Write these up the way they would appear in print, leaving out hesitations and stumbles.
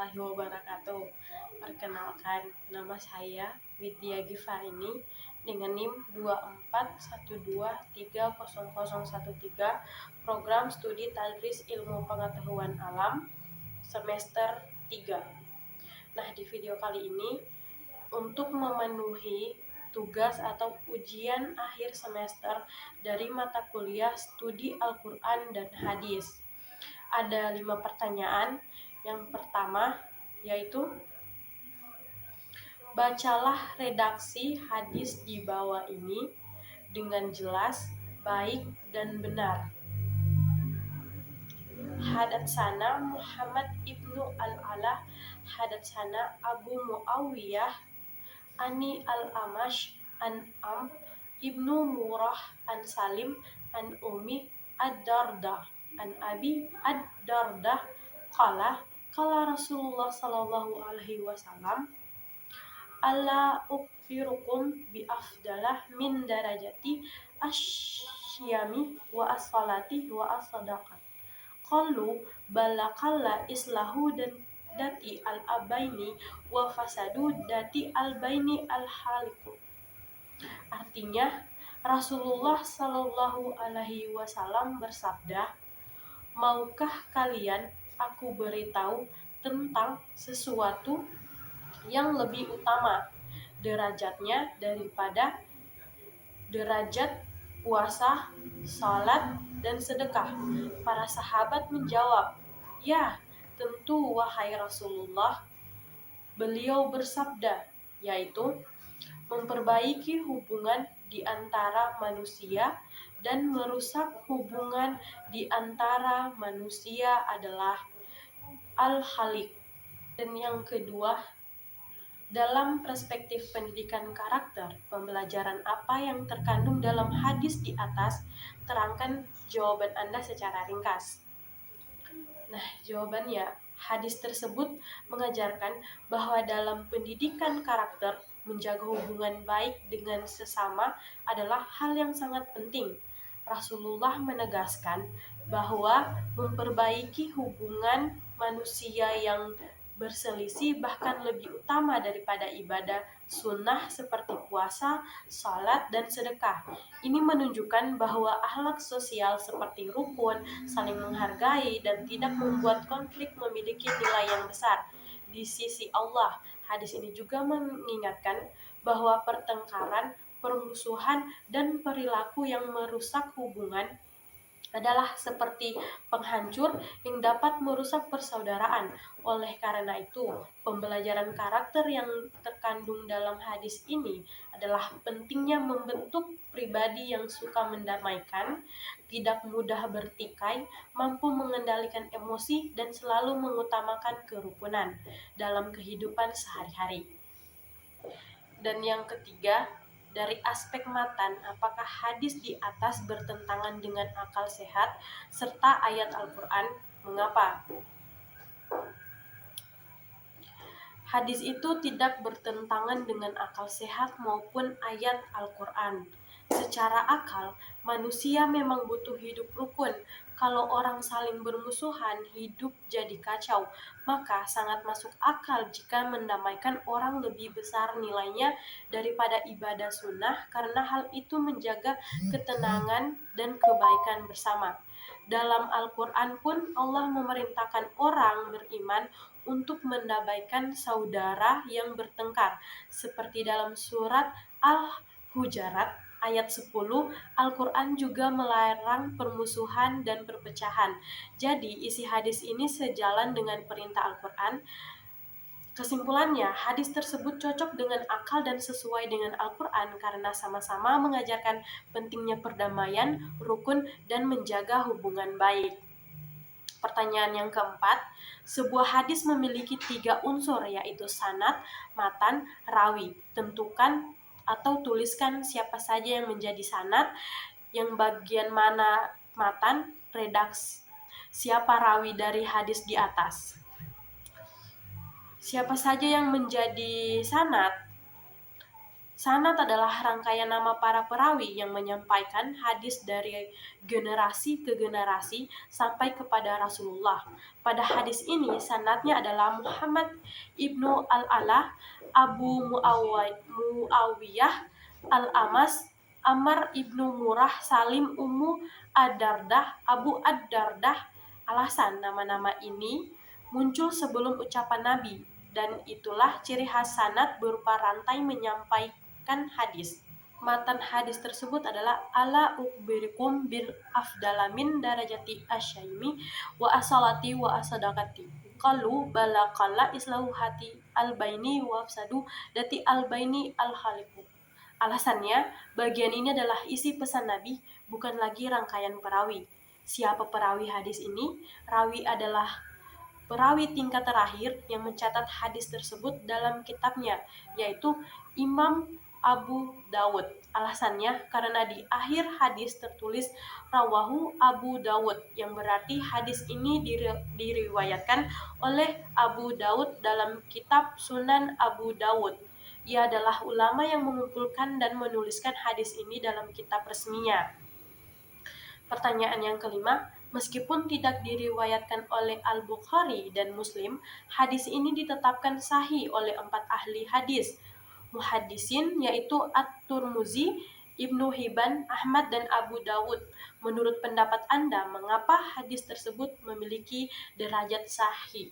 warahmatullahi wabarakatuh. Perkenalkan, nama saya Widya Gifarini dengan NIM 2412300013, Program Studi Tadris Ilmu Pengetahuan Alam semester 3. Nah, di video kali ini untuk memenuhi tugas atau ujian akhir semester dari mata kuliah Studi Al-Quran dan Hadis. Ada 5 pertanyaan. Yang pertama yaitu, bacalah redaksi hadis di bawah ini dengan jelas, baik, dan benar. Hadatsana Muhammad ibnu al-Ala, hadatsana Abu Muawiyah, Ani al-Amash, an ibnu Murrah, an Salim, an Umi ad-Darda, an Abi ad-Darda, qala Rasulullah sallallahu alaihi wasallam, ala ukhbirukum bi afdalah min darajati asyami wa as-salati wa as-sadaqat. Qalu balakalla islahu dan dati al-abaini wa fasadu dati al-baini al-haliku. Artinya, Rasulullah sallallahu alaihi wasallam bersabda, maukah kalian aku beritahu tentang sesuatu yang lebih utama derajatnya daripada derajat puasa, salat, dan sedekah? Para sahabat menjawab, ya, tentu wahai Rasulullah. Beliau bersabda, yaitu memperbaiki hubungan di antara manusia dan merusak hubungan di antara manusia adalah al-halik. Dan yang kedua, dalam perspektif pendidikan karakter, pembelajaran apa yang terkandung dalam hadis di atas? Terangkan jawaban Anda secara ringkas. Nah, jawabannya, hadis tersebut mengajarkan bahwa dalam pendidikan karakter, menjaga hubungan baik dengan sesama adalah hal yang sangat penting. Rasulullah menegaskan bahwa memperbaiki hubungan manusia yang berselisih bahkan lebih utama daripada ibadah sunnah seperti puasa, salat, dan sedekah. Ini menunjukkan bahwa akhlak sosial seperti rukun, saling menghargai, dan tidak membuat konflik memiliki nilai yang besar di sisi Allah. Hadis ini juga mengingatkan bahwa pertengkaran, permusuhan, dan perilaku yang merusak hubungan adalah seperti penghancur yang dapat merusak persaudaraan. Oleh karena itu, pembelajaran karakter yang terkandung dalam hadis ini adalah pentingnya membentuk pribadi yang suka mendamaikan, tidak mudah bertikai, mampu mengendalikan emosi, dan selalu mengutamakan kerukunan dalam kehidupan sehari-hari. Dan yang ketiga, dari aspek matan, apakah hadis di atas bertentangan dengan akal sehat serta ayat Al-Quran? Mengapa? Hadis itu tidak bertentangan dengan akal sehat maupun ayat Al-Quran. Secara akal, manusia memang butuh hidup rukun. Kalau orang saling bermusuhan, hidup jadi kacau. Maka sangat masuk akal jika mendamaikan orang lebih besar nilainya daripada ibadah sunnah, karena hal itu menjaga ketenangan dan kebaikan bersama. Dalam Al-Quran pun Allah memerintahkan orang beriman untuk mendamaikan saudara yang bertengkar, seperti dalam surat Al-Hujarat ayat 10, Al-Quran juga melarang permusuhan dan perpecahan. Jadi, isi hadis ini sejalan dengan perintah Al-Quran. Kesimpulannya, hadis tersebut cocok dengan akal dan sesuai dengan Al-Quran karena sama-sama mengajarkan pentingnya perdamaian, rukun, dan menjaga hubungan baik. Pertanyaan yang keempat, sebuah hadis memiliki 3 unsur, yaitu sanad, matan, rawi. Tentukan atau tuliskan siapa saja yang menjadi sanad, yang bagian mana matan, redaksi siapa rawi dari hadis di atas. Siapa saja yang menjadi sanad? Sanad adalah rangkaian nama para perawi yang menyampaikan hadis dari generasi ke generasi sampai kepada Rasulullah. Pada hadis ini, sanadnya adalah Muhammad ibnu Al-Ala, Abu Muawiyah, Al-Amas, Ammar ibnu Murrah, Salim, Ummu Ad-Dardah, Abu Ad-Dardah. Alasan nama-nama ini muncul sebelum ucapan Nabi, dan itulah ciri khas sanad berupa rantai menyampaikan hadis. Matan hadis tersebut adalah ala ukbirikum bil afdalamin darajati asyaimi wa asalati wa asadakati qalu balakalla islahu hati albaini wa afsadu dati albaini alhaliku. Alasannya, bagian ini adalah isi pesan Nabi, bukan lagi rangkaian perawi. Siapa perawi hadis ini? Rawi adalah perawi tingkat terakhir yang mencatat hadis tersebut dalam kitabnya, yaitu Imam Abu Dawud. Alasannya, karena di akhir hadis tertulis Rawahu Abu Dawud, yang berarti hadis ini diriwayatkan oleh Abu Dawud dalam kitab Sunan Abu Dawud. Ia adalah ulama yang mengumpulkan dan menuliskan hadis ini dalam kitab resminya. Pertanyaan yang kelima, meskipun tidak diriwayatkan oleh Al-Bukhari dan Muslim, hadis ini ditetapkan sahih oleh 4 ahli hadis muhaddisin, yaitu At-Tirmizi, Ibnu Hibban, Ahmad, dan Abu Dawud. Menurut pendapat Anda, mengapa hadis tersebut memiliki derajat sahih?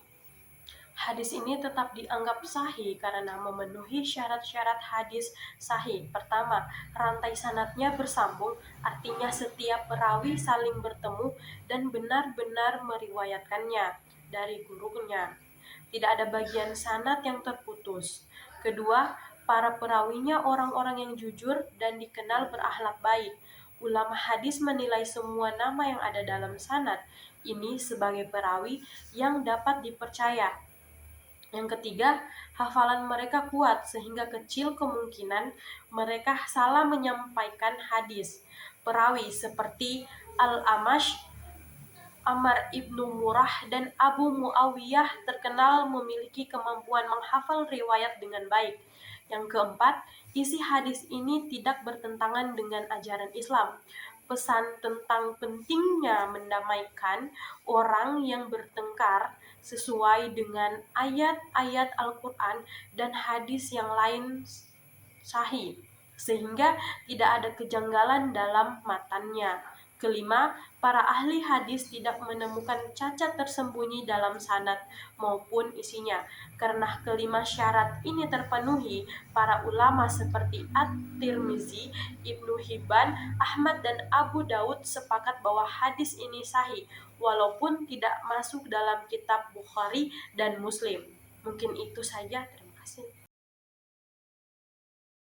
Hadis ini tetap dianggap sahih karena memenuhi syarat-syarat hadis sahih. Pertama, rantai sanadnya bersambung, artinya setiap perawi saling bertemu dan benar-benar meriwayatkannya dari gurunya. Tidak ada bagian sanad yang terputus. Kedua, para perawinya orang-orang yang jujur dan dikenal berakhlak baik. Ulama hadis menilai semua nama yang ada dalam sanad ini sebagai perawi yang dapat dipercaya. Yang ketiga, hafalan mereka kuat sehingga kecil kemungkinan mereka salah menyampaikan hadis. Perawi seperti Al-Amash, Ammar ibnu Murrah, dan Abu Muawiyah terkenal memiliki kemampuan menghafal riwayat dengan baik. Yang keempat, isi hadis ini tidak bertentangan dengan ajaran Islam. Pesan tentang pentingnya mendamaikan orang yang bertengkar sesuai dengan ayat-ayat Al-Quran dan hadis yang lain sahih, sehingga tidak ada kejanggalan dalam matannya. Kelima, para ahli hadis tidak menemukan cacat tersembunyi dalam sanad maupun isinya. Karena kelima syarat ini terpenuhi, para ulama seperti At-Tirmizi, Ibnu Hibban, Ahmad, dan Abu Daud sepakat bahwa hadis ini sahih, walaupun tidak masuk dalam kitab Bukhari dan Muslim. Mungkin itu saja, terima kasih.